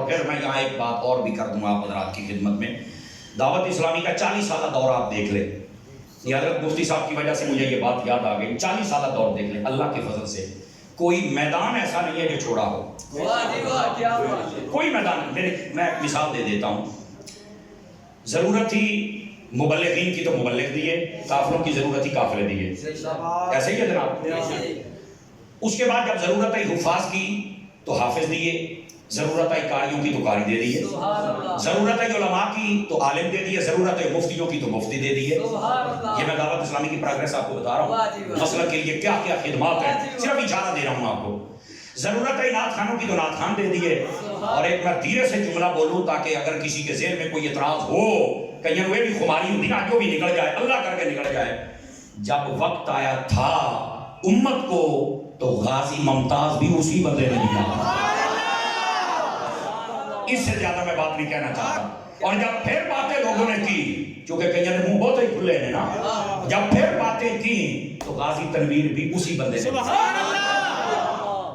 اور پھر میں یہاں ایک بات اور بھی کر دوں آپ حضرات کی خدمت میں. دعوت اسلامی کا 40 سالہ دور آپ دیکھ لیں. یہ حضرت مفتی صاحب کی وجہ سے مجھے یہ بات یاد آ گئی. 40 سالہ دور دیکھ لیں, اللہ کے فضل سے کوئی میدان ایسا نہیں ہے جو چھوڑا ہو. کوئی میدان. میں ایک مثال دے دیتا ہوں. ضرورت تھی مبلغین کی تو مبلغ دیے, قافلوں کی ضرورت تھی قافلے دیے. ایسے ہی ہے جناب. اس کے بعد جب ضرورت آئی حفاظ کی تو حافظ دیے, ضرورت آئی قاریوں کی تو قاری دے دیے, ضرورت آئی علماء کی تو عالم دے دیے, ضرورت ہے مفتیوں کی تو مفتی دے دیے. یہ میں دعوت اسلامی کی پروگریس آپ کو بتا رہا ہوں, مسئلہ کے لیے کیا کیا خدمات ہیں, صرف اشارہ دے رہا ہوں آپ کو. ضرورت ہے نعت خانوں کی تو نعت خان دے دیے. اور ایک میں دھیرے سے جملہ بولوں تاکہ اگر کسی کے ذہن میں کوئی اعتراض ہو, کہیں وہ بھی خماری ہوتی نا, جو بھی نکل جائے اللہ کر کے نکل جائے. جب وقت آیا تھا امت کو تو غازی ممتاز بھی اسی بندے نے دیا. اس سے زیادہ میں بات نہیں کہنا چاہتا. اور جب پھر باتیں لوگوں نے کی, چونکہ کئی نے منہ بہت ہی کھلے ہیں نا, جب پھر باتیں کی تو غازی تنویر بھی اسی بندے نے.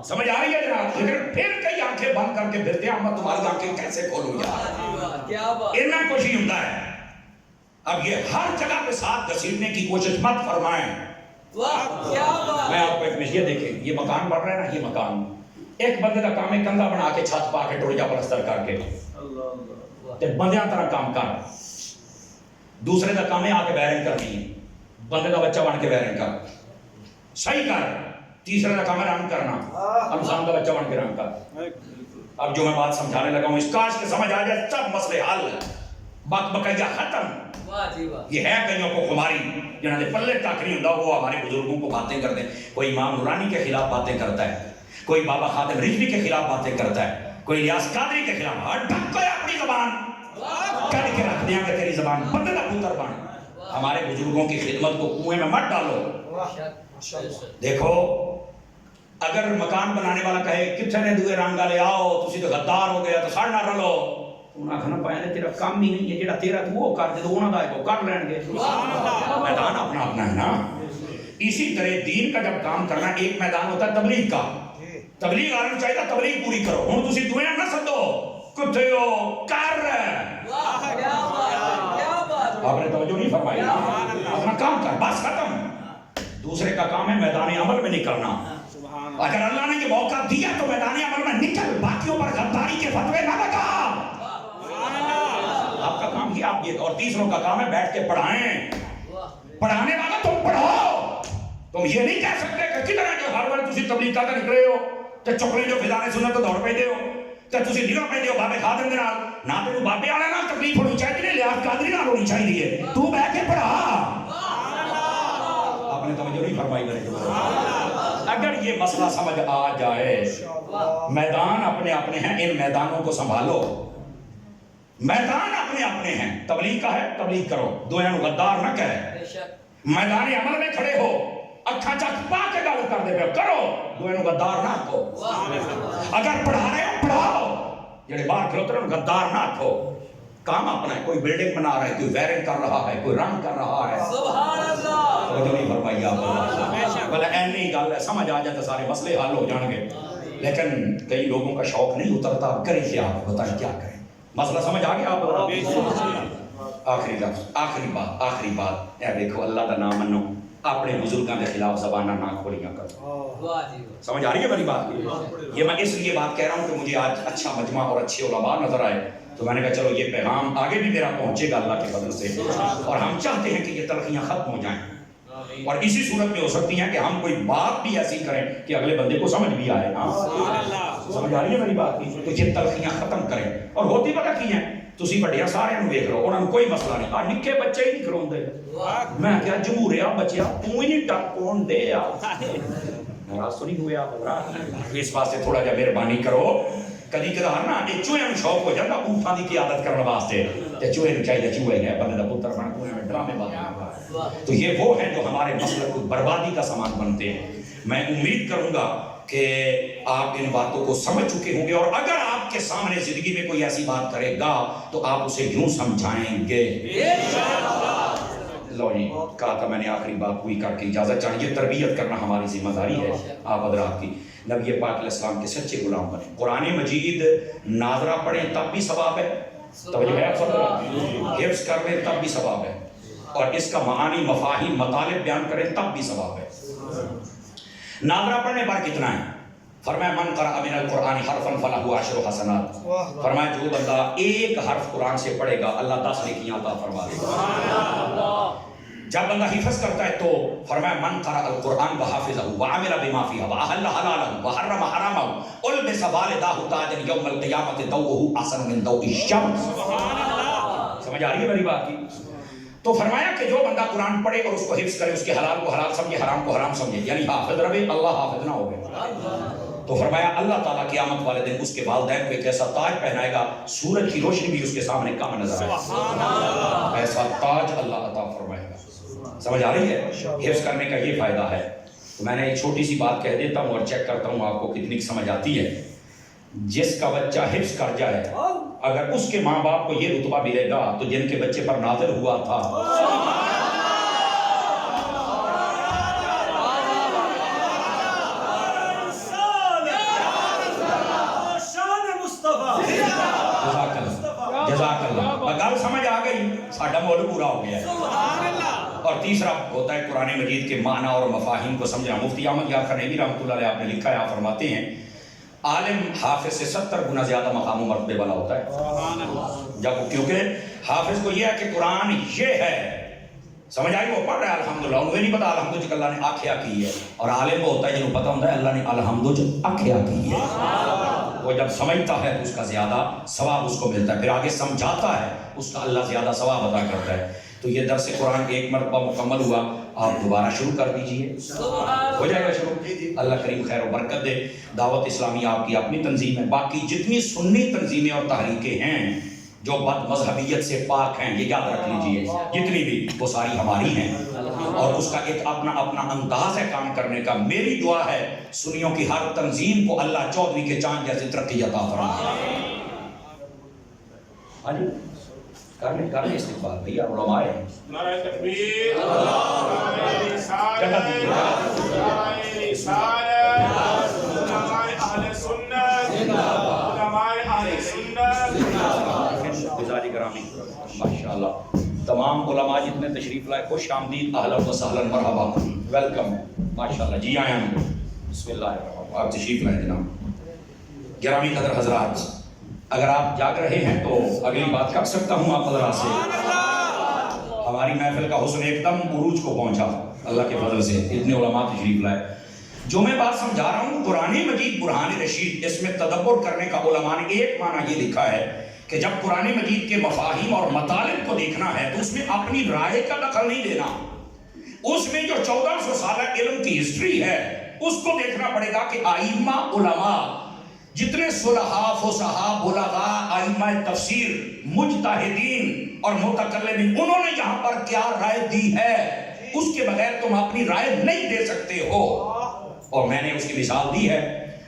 سمجھ آ رہی ہے جناب؟ لیکن پھر کئی آنکھیں بند کر کے پھرتے ہیں, احمد تمہاری آنکھیں کیسے کھولوں یار, اتنا کچھ ہی ہوتا ہے. اب یہ ہر جگہ پہ ساتھ گھسیٹنے کی کوشش مت فرمائیں. میں آپ کو ایک مثال دیکھیں, یہ مکان بن رہا ہے نا, یہ مکان ایک بندے کا کام ہے کنگا بنا کے چھت پا کے ٹوڑیا پلستر کر کے تے بندیاں طرح کام کر. دوسرے کا کام ہے آ کے وائرنگ کرنی, بندے کا بچہ بن کے وائرنگ کر, صحیح کر. تیسرے کا کام ہے رنگ کرنا, انسان کا بچہ بن کے رنگ کر. اب جو میں بات سمجھانے لگا ہوں اس کاش کے سمجھ آ جائے سب مسئلے حل, بک بکیا ختم. یہ ہے کئیوں کو خماری جنہوں نے پلے تک نہیں ہوتا, وہ ہمارے بزرگوں کو باتیں کرتے ہیں. کوئی امام نورانی کے خلاف باتیں کرتا ہے, کوئی بابا خادم رضوی کے خلاف باتیں کرتا ہے, کوئی ریاض قادری کے خلاف. ہر ڈھک کو اپنی زبان کر کے رکھ دیا کہ تیری زبان بندے کا پتر بن. ہمارے بزرگوں کی خدمت کو کنویں میں مت ڈالو. دیکھو اگر مکان بنانے والا کہے کتنے نے دوئے رنگ والے آؤ تسی تو غدار ہو گیا تو ساڑھ نہ رلو, انہاں کھنا پایا نے تیرا کام ہی نہیں ہے, جیڑا تیرا تو وہ کر دے تو انہاں دا ہے وہ کر لین گے. میدان اپنا اپنا ہے نا. اسی طرح دین کا جب کام کرنا, ایک میدان ہوتا ہے تبلیغ کا. تبلیغ آنا چاہیے, تبلیغ پوری کرو. ہوں تسی دوئے نہ سدو, کتے ہو کر آپ نے توجہ نہیں فرمائی نا, اپنا کام کر بس ختم. دوسرے کا کام ہے میدان عمل میں نکلنا. اگر اللہ نے یہ موقع دیا تو میدان عمل میں نکل, باقیوں پر غداری کے فتوے نہ لگا. آپ کا کام کیا آپ یہ, اور تیسروں کا کام ہے بیٹھ کے پڑھائیں. پڑھانے والا تم پڑھاؤ. تم یہ نہیں کہہ سکتے کہ کدھر جو ہر بار تسی تبلیغ کر نکلے ہو تے چکلے جو فضانے سنت تو دوڑ پہ دے ہو تے تسی نگاہ پہ دے ہو بابے خادم دے نال. نہ تے بابے والے نال تکلیف ہونی چاہیے, لیاز قادری نال ہونی چاہیے. تو بیٹھ کے پڑھا. آپ نے توجہ نہیں فرمائی میرے جو. اگر یہ مسئلہ سمجھ آ جائے, میدان اپنے اپنے ہیں, ان میدانوں کو سنبھالو. میدان اپنے اپنے ہیں, تبلیغ کا ہے تبلیغ کرو, دویاں نو غدار نہ کہے. میدان عمل میں کھڑے ہو, اکھا چک پا کے گل کر دے پہ کرو, دویاں نو غدار نہ کہو. اگر پڑھا رہے ہو پڑھاؤ, جڑے باہر کھلوتے ہیں غدار نہ کہو. کام اپنا ہے, کوئی بلڈنگ بنا رہا ہے, کوئی وائرنگ کر رہا ہے, کوئی رنگ کر رہا ہے. سبحان اللہ. توجہ نہیں فرمائی آپ بلے اینی گل ہے, سمجھ آ جائے تو سارے مسئلے حل ہو جان گے. لیکن کئی لوگوں کا شوق نہیں اترتا, کریں کیا, آپ بتائیں کیا کریں. مسئلہ سمجھ آ گیا آپ؟ آخری لفظ, آخری بات, اے دیکھو اللہ کا نام منو, اپنے بزرگاں کے خلاف زبانہ نہ کھولیاں کرو. سمجھ آ رہی ہے میری بات کی؟ یہ میں اس لیے بات کہہ رہا ہوں کہ مجھے آج اچھا مجمع اور اچھے علماء نظر آئے, تو میں نے کہا چلو یہ پیغام آگے بھی میرا پہنچے گا اللہ کے فضل سے. اور ہم چاہتے ہیں کہ یہ تلخیاں ختم ہو جائیں, اور اسی صورت میں ہو سکتی ہیں کہ ہم کوئی بات بھی ایسی کریں کہ اگلے بندے کو سمجھ بھی آئے. سمجھ آ رہی ہے میری بات کی؟ تو یہ تلخیاں ختم کریں. اور ہوتی پتہ کی ہیں, تسی بڑیاں سارے نو دیکھ لو, انہاں کوئی مسئلہ نہیں. آ نکے بچے ہی نہیں کروندے. میں کیا جمہوریا بچیا تو ہی نہیں ٹک کون دے آ, ناراض تو نہیں ہوئے آپ حضرات؟ اس بات سے تھوڑا جا مہربانی کرو. کدی کدار نا یہ چوہے نو شوق ہو جاتا اونٹاں دی قیادت کرنے واسطے, تے چوہے نو چاہیے چوہے ہے بندے دا پتر بن, چوہے میں ڈرامے بات. تو یہ وہ ہیں جو ہمارے مسلک کو بربادی کا سامان بنتے ہیں. میں امید کروں گا کہ آپ ان باتوں کو سمجھ چکے ہوں گے, اور اگر آپ کے سامنے زندگی میں کوئی ایسی بات کرے گا تو آپ اسے یوں سمجھائیں گے. لو جی, کہا تھا میں نے آخری بات پوری کر کے اجازت چاہیے. تربیت کرنا ہماری ذمہ داری ہے آپ حضرات کی. نبی پاک علیہ السلام کے سچے غلام بنے. قرآن مجید ناظرہ پڑھیں تب بھی ثواب ہے, توجہ ہے آپ, حفظ کر لیں تب بھی ثواب ہے, اور اس کا معانی مفاہیم مطالب بیان کریں تب بھی ثواب ہے. ناظرہ پڑھنے پر کتنا ہے؟ فرمایا من قرأ من القرآن حرفا فلہ عشر حسنات. فرمایا جو بندہ ایک حرف قرآن سے پڑھے گا اللہ 10 نیکیاں عطا فرما دے گا. جب بندہ حفظ کرتا ہے تو فرمایا من قرأ القرآن وحافظہ وعمل بما فیہ واحل حلالہ وحرم حرامہ البس والداہ تاجا یوم القیامت ضوءہ احسن من ضوء الشمس. سمجھ آ رہی ہے میری بات کی؟ تو فرمایا کہ جو بندہ قرآن پڑھے اور اس کو حفظ کرے, اس کے حلال کو حلال سمجھے, حرام کو حرام سمجھے, یعنی حافظ رہے, اللہ حافظ نہ ہو گئے, تو فرمایا اللہ تعالیٰ قیامت والے دن اس کے والدین کو ایک ایسا تاج پہنائے گا سورج کی روشنی بھی اس کے سامنے کم نظر آئے گا, ایسا تاج اللہ عطا فرمائے گا. سمجھ آ رہی ہے؟ حفظ کرنے کا یہ فائدہ ہے. تو میں نے ایک چھوٹی سی بات کہہ دیتا ہوں اور چیک کرتا ہوں آپ کو کتنی سمجھ آتی ہے. جس کا بچہ حفظ کر جائے اگر اس کے ماں باپ کو یہ رتبہ ملے گا تو جن کے بچے پر نازل ہوا تھا جزاک اللہ. گل سمجھ آ گئی, ساڈا مول پورا ہو گیا ہے. اور تیسرا ہوتا ہے قرآن مجید کے معنی اور مفاہیم کو سمجھنا. مفتی احمد یار خانیوی رحمۃ اللہ علیہ آپ نے لکھا ہے, آپ فرماتے ہیں عالم حافظ سے 70 گنا زیادہ مقام و مرتبے والا ہوتا ہے. جب کیونکہ حافظ کو یہ ہے کہ قرآن یہ ہے, سمجھ آئی, وہ پڑھ رہا ہے الحمدللہ, انہیں نہیں پتا الحمد جو اللہ نے آکھیا کی ہے, اور عالم وہ ہوتا ہے جنہوں پتا ہوتا ہے اللہ نے الحمد جو آکھیا کی ہے. وہ جب سمجھتا ہے تو اس کا زیادہ ثواب اس کو ملتا ہے, پھر آگے سمجھاتا ہے اس کا اللہ زیادہ ثواب عطا کرتا ہے. تو یہ درس قرآن ایک مرتبہ مکمل ہوا, آپ دوبارہ شروع کر دیجئے, ہو جائے گا شروع. اللہ کریم خیر و برکت دے. دعوت اسلامی آپ کی اپنی تنظیم ہے, باقی جتنی سنی تنظیمیں اور تحریکیں ہیں جو بد مذہبیت سے پاک ہیں, یہ یاد رکھ لیجئے, جتنی بھی وہ ساری ہماری ہیں, اور اس کا ایک اپنا اپنا انداز ہے کام کرنے کا. میری دعا ہے سنیوں کی ہر تنظیم کو اللہ چودھری کے چاند جیسے ترقی عطا فرمائے. ہاں جی کرنے استقبال بھیا علماء ہیں. نعرہ تکبیر, نعرہ رسالت, نعرہ رسالت, علماء اہل سنت, علماء اہل سنت. گزاری کرامی ماشاءاللہ تمام علماء جتنے تشریف لائے خوش آمدید, اہلا و سہلا مرحبا, ویلکم ماشاءاللہ. جی آئیں ہم, بسم اللہ الرحمن الرحیم, آپ تشریف لائیں جناب. گرامی قدر حضرات, اگر آپ جاگ رہے ہیں تو اگلی بات کر سکتا ہوں آپ حضرات سے. ہماری محفل کا حسن ایک دم عروج کو پہنچا اللہ کے فضل سے, اتنے علماء تشریف لائے. جو میں بات سمجھا رہا ہوں قرآن مجید برہان رشید, اس میں تدبر کرنے کا علماء نے ایک معنی یہ لکھا ہے کہ جب قرآن مجید کے مفاہیم اور مطالب کو دیکھنا ہے تو اس میں اپنی رائے کا دخل نہیں دینا. اس میں جو 1400 سالہ علم کی ہسٹری ہے اس کو دیکھنا پڑے گا کہ ائمہ علماء جتنے صلحاء, فصحاء, بلغاء, ائمہ تفسیر, مجتہدین اور متکلمین, انہوں نے یہاں پر کیا رائے دی ہے, اس کے بغیر تم اپنی رائے نہیں دے سکتے ہو. اور میں نے اس کی مثال دی ہے.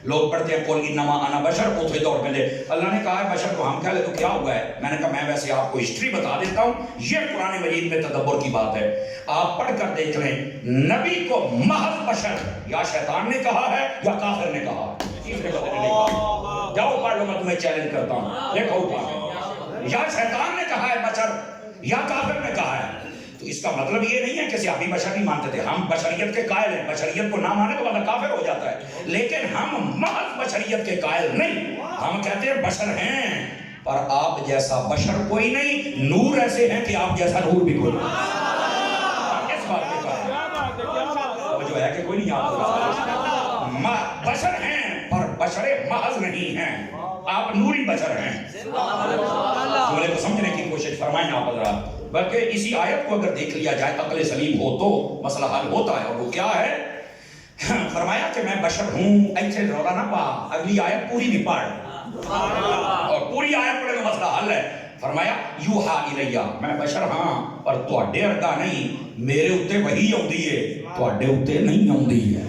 لوگ پڑھتے ہیں قل انما انا بشر, پوتھے دوڑ پہ لے, اللہ نے کہا ہے بشر کو ہم کہہ لے تو کیا ہوا ہے. میں نے کہا میں ویسے آپ کو ہسٹری بتا دیتا ہوں, یہ قرآن مجید میں تدبر کی بات ہے. آپ پڑھ کر دیکھ لیں نبی کو محض بشر یا شیطان نے کہا ہے یا کافر نے کہا ہے. جاؤ پڑھ لو, میں تمہیں چیلنج کرتا ہوں, دیکھو یا شیطان نے کہا ہے بشر یا کافر نے کہا ہے. تو اس کا مطلب یہ نہیں ہے کہ ابھی بشر نہیں مانتے تھے, ہم بشریت کے قائل ہیں, بشریت کو نہ مانے تو بندہ کافر ہو جاتا ہے, لیکن ہم محض بشریت کے قائل نہیں. ہم کہتے ہیں بشر ہیں پر آپ جیسا بشر کوئی نہیں, نور ایسے ہیں کہ آپ جیسا نور بھی کوئی نہیں. اس بات کے قائل جو ہے کہ کوئی نہیں, آپ بشر ہیں پر بشر محض نہیں ہیں, آپ نوری بشر ہیں. جملے کو سمجھنے کی کوشش فرمائیں آپ حضرات. بلکہ اسی آیت کو اگر دیکھ لیا جائے عقل سلیم ہو تو مسئلہ حل ہوتا ہے, اور وہ کیا ہے, فرمایا کہ میں بشر ہوں, ایسے رولا نہ پا, اگلی آیت پوری بھی پڑھ, اور پوری آیت پڑھے تو مسئلہ حل ہے. فرمایا یوحا الیہ, میں بشر ہاں پر تواڈے ورگا نہیں, میرے اوتے وحی آندی ہے, تواڈے اوتے نہیں آندی ہے.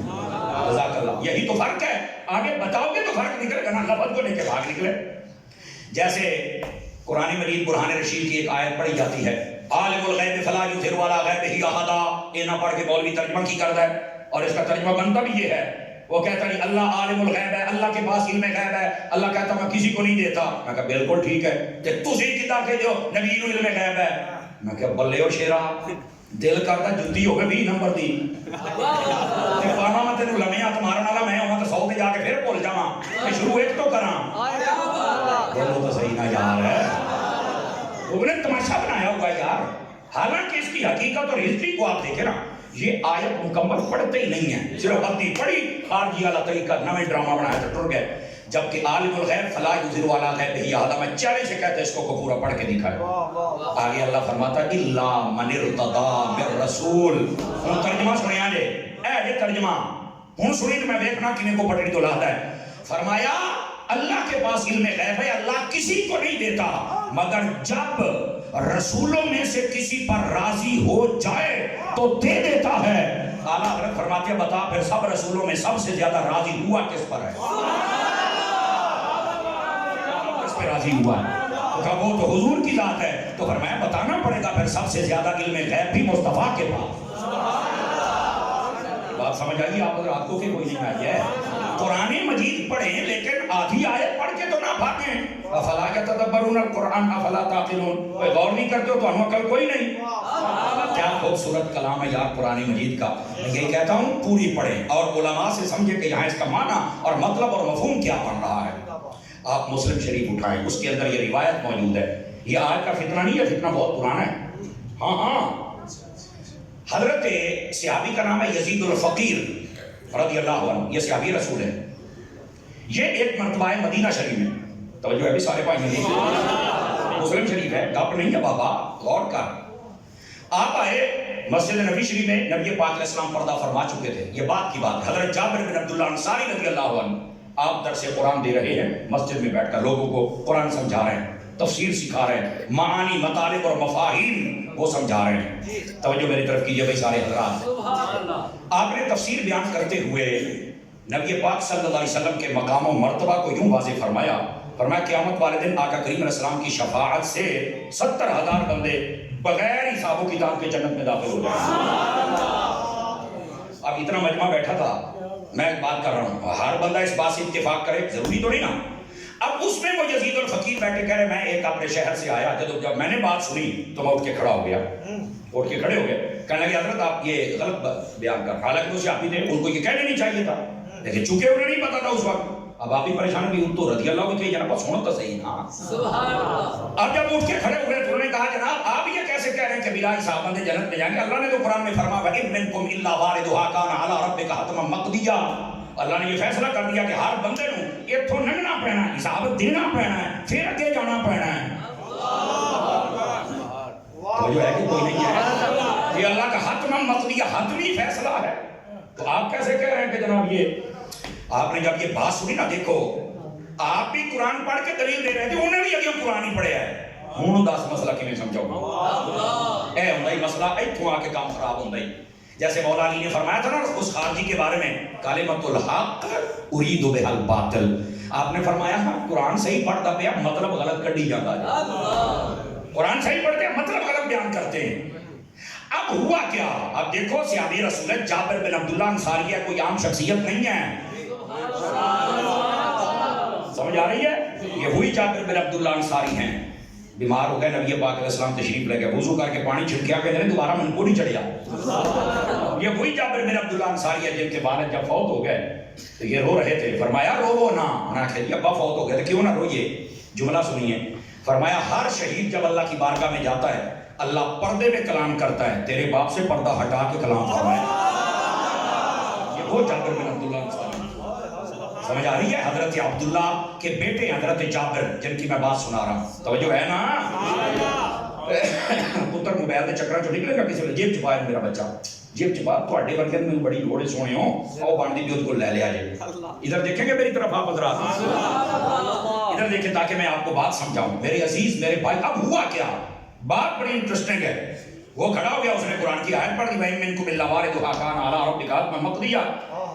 جزاک اللہ. یہی تو فرق ہے, آگے بتاؤ گے تو فرق نکلے گا, نہ لفظ کو لے کے بھاگ نکلے. جیسے قرآن مجید برہان رشید کی ایک آیت پڑھی جاتی ہے, عالم الغیب فلا یظہر علی غیبہ احدا, یہ نہ پڑھ کے مولوی ترجمہ کی کرتا ہے, اور اس کا ترجمہ بنتا بھی یہ ہے, وہ کہتا نہیں اللہ عالم الغیب ہے، اللہ کے پاس علم غیب ہے، اللہ کہتا میں کسی کو نہیں دیتا. میں کہا بالکل ٹھیک ہے، کہ تسی کدا کہ جو نبی نو علم غیب ہے. میں کہا بلے او شیرا دل کرتا جُتی ہوگی 20 نمبر دی تے پانا میں تینوں لمے ہاتھ مارن والا میں ہوں تو 100 تے جا کے پھر بھول جاواں کہ شروع ایک تو کراں. بولو تو صحیح نہ یار ہے، وہ نے تماشا بنایا ہوا ہے یار. حالانکہ اس کی حقیقت اور ہسٹری کو آپ دیکھیں نا، یہ آیت مکمل پڑھتے ہی نہیں ہیں، صرف ادھی پڑھی خارجی والا طریقہ نویں ڈرامہ بنایا تو ٹر گئے. جبکہ عالم الغیب فلا یظہر علی غیبہ احدا، میں چیلنج سے کہتا ہے اس کو پورا پڑھ کے دکھائے. آگے اللہ فرماتا ہے الا من ارتضی من رسول. ہن ترجمہ سنیا جے، اے یہ ترجمہ ہن سنی تو میں دیکھنا کنے کو پٹڑی تو لاتا ہے. فرمایا اللہ کے پاس علم غیب ہے، اللہ کسی کو نہیں دیتا، مگر جب رسولوں میں سے کسی پر راضی ہو جائے تو دے دیتا ہے. اعلیٰ حضرت فرماتے ہیں بتا پھر سب رسولوں میں سب سے زیادہ راضی ہوا کس پر ہے؟ کس پہ راضی ہوا ہے؟ تو کہا وہ تو حضور کی ذات ہے. تو فرمایا بتانا پڑے گا پھر سب سے زیادہ علم غیب بھی مصطفیٰ کے پاس. بات سمجھ آئی آپ حضرات کو کہ کوئی نہیں آئی ہے؟ قرآن مجید پڑھیں لیکن آدھی آیت پڑھ کے تو نہ بھاگیں. افلا یتدبرون القرآن افلا تعقلون. کوئی غور نہیں کرتے ہو تو انہوں عقل کوئی نہیں. کیا خوبصورت کلام ہے یار قرآن مجید کا. میں یہی کہتا ہوں پوری پڑھیں اور علماء سے سمجھیں کہ یہاں اس کا معنی اور مطلب اور مفہوم کیا بن رہا ہے. آپ مسلم شریف اٹھائیں، اس کے اندر یہ روایت موجود ہے. یہ آج کا فتنہ نہیں ہے، فتنہ بہت پرانا ہے. ہاں حضرت صحابی کا نام ہے یزید الفقیر رضی اللہ عنہ، یہ صحابی رسول ہے. یہ ایک مرتبہ ہے مدینہ شریف میں. توجہ ہے بھی سارے بھائی نہیں، مسلم شریف ہے، گپ نہیں ہے بابا، غور کر. آپ آئے مسجد نبی شریف میں، نبی پاک علیہ السلام پردہ فرما چکے تھے. یہ بات کی بات، حضرت جابر بن عبداللہ انصاری رضی اللہ عنہ آپ درس قرآن دے رہے ہیں، مسجد میں بیٹھ کر لوگوں کو قرآن سمجھا رہے ہیں، تفسیر سکھا رہے ہیں، معانی مطالب اور مفاہیم وہ سمجھا رہے ہیں. توجہ میری طرف کیجئے بھائی سارے حضرات. آپ نے تفسیر بیان کرتے ہوئے نبی پاک صلی اللہ علیہ وسلم کے مقام و مرتبہ کو یوں واضح فرمایا قیامت والے دن آقا کریم علیہ السلام کی شفاعت سے 70,000 بندے بغیر حساب و کتاب کے جنت میں داخل ہو جائیں. اب اتنا مجمع بیٹھا تھا، میں ایک بات کر رہا ہوں، ہر بندہ اس بات سے اتفاق کرے ضروری تو نہیں نا. اب اس میں وہ یزید الفقیر بیٹھے کہہ رہے میں ایک اپنے شہر سے آیا، جب میں نے بات سنی تو میں اٹھ کے کھڑا ہو گیا. اٹھ کے کھڑے ہو گئے، کہنے لگے حضرت آپ یہ غلط بیان کر. حالانکہ اسے آپ ہی تھے، ان کو یہ کہنے نہیں چاہیے تھا، لیکن چونکہ انہیں نہیں پتا تھا اس وقت. اب آپ ہی پریشان بھی تو رضی اللہ بھی کہ جناب سنو تو صحیح نا. اب جب اٹھ کے کھڑے ہوئے تو انہوں نے کہا جناب آپ یہ کیسے کہہ رہے ہیں کہ بلا حساب بندے جنت میں جائیں گے؟ اللہ نے تو قرآن میں فرمایا وَإِن مِّنكُمْ إِلَّا وَارِدُهَا كَانَ عَلَىٰ رَبِّكَ حَتْمًا مَّقْضِيًّا. اللہ نے یہ فیصلہ کر دیا کہ ہر بندے نو اتھوں لنگنا پینا ہے، حساب دینا پینا ہے، پھر اگے جانا پینا ہے. تو جو ہے کہ کوئی نہیں ہے، یہ اللہ کا حتماً مقضیہ حتمی فیصلہ ہے. تو آپ کیسے کہہ رہے ہیں کہ جناب یہ آپ نے جب یہ بات سنی نا، دیکھو آپ بھی قرآن پڑھ کے دلیل دے رہے تھے، انہیں بھی اگے قرآن ہی پڑھیا ہے. ہوں دس مسئلہ کیوں سمجھاؤ؟ اے ہوں مسئلہ اتھوں آ کے کام خراب ہوں. جیسے مولا علی نے فرمایا تھا نا اس خارجی کے بارے میں، کلمۃ الحق ارید بہا الباطل. آپ نے فرمایا ہاں قرآن صحیح پڑھتا پیا، مطلب غلط کڈی جاتا ہے. قرآن صحیح پڑھتے ہیں، مطلب غلط بیان کرتے ہیں. اب ہوا کیا؟ اب دیکھو صحابی رسول جابر بن عبداللہ انصاری ہے، کوئی عام شخصیت نہیں ہے. سمجھ آ رہی ہے؟ یہ ہوئی جابر بن عبداللہ انصاری ہیں. بیمار ہو گئے، نبی پاک علیہ السلام تشریف لے گئے، وضو کر کے پانی چھڑکیا کہ دوبارہ من کو نہیں چڑھیا. یہ وہی جابر بن عبداللہ انصاری ہے جن کے والد جب فوت ہو گئے تو یہ رو رہے تھے. فرمایا رو نہ. انہوں نے کہا ابا فوت ہو گئے تو کیوں نہ روئیے. جملہ سنیے، فرمایا ہر شہید جب اللہ کی بارگاہ میں جاتا ہے اللہ پردے میں کلام کرتا ہے، تیرے باپ سے پردہ ہٹا کے کلام فرمایا. یہ وہ جابر بن عبداللہ انصاری. سمجھ آ رہی ہے؟ حضرت عبداللہ کے بیٹے حضرت جابر جن کی میں بات سنا رہا ہوں. توجہ ہے نا؟ پتر موبائل کے چکرا چ نکلے گا کسی نے جیب چھپایا میرا بچہ، جیب چھپا تھوڑے ورگے میں بڑی لوڑے سونے ہو او بانڈی بھی اس کو لے لیا جائے. ادھر دیکھیں گے میری طرف آپ حضرات، ادھر دیکھیں تاکہ میں آپ کو بات سمجھاؤں. میرے عزیز میرے بھائی، اب ہوا کیا؟ بات بڑی انٹرسٹنگ ہے. وہ کھڑا ہو گیا، اس نے قرآن کی آیت پڑھ دی وَإِن مِّنكُمْ إِلَّا وَارِدُهَا كَانَ عَلَىٰ رَبِّكَ حَتْمًا مَّقْضِيًّا.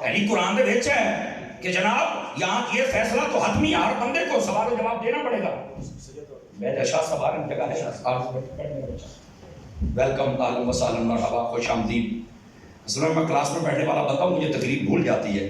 یعنی قرآن دے وچ ہے کہ جناب یہاں یہ فیصلہ تو حتمی، ہر بندے کو سوال و جواب دینا پڑے گا. میں شاہ صاحب ان جگہ ہے، ویلکم، اہلا وسہلا، مرحبا، خوش آمدید. اصل میں کلاس میں بیٹھنے والا بندہ ہوں، مجھے تقریر بھول جاتی ہے.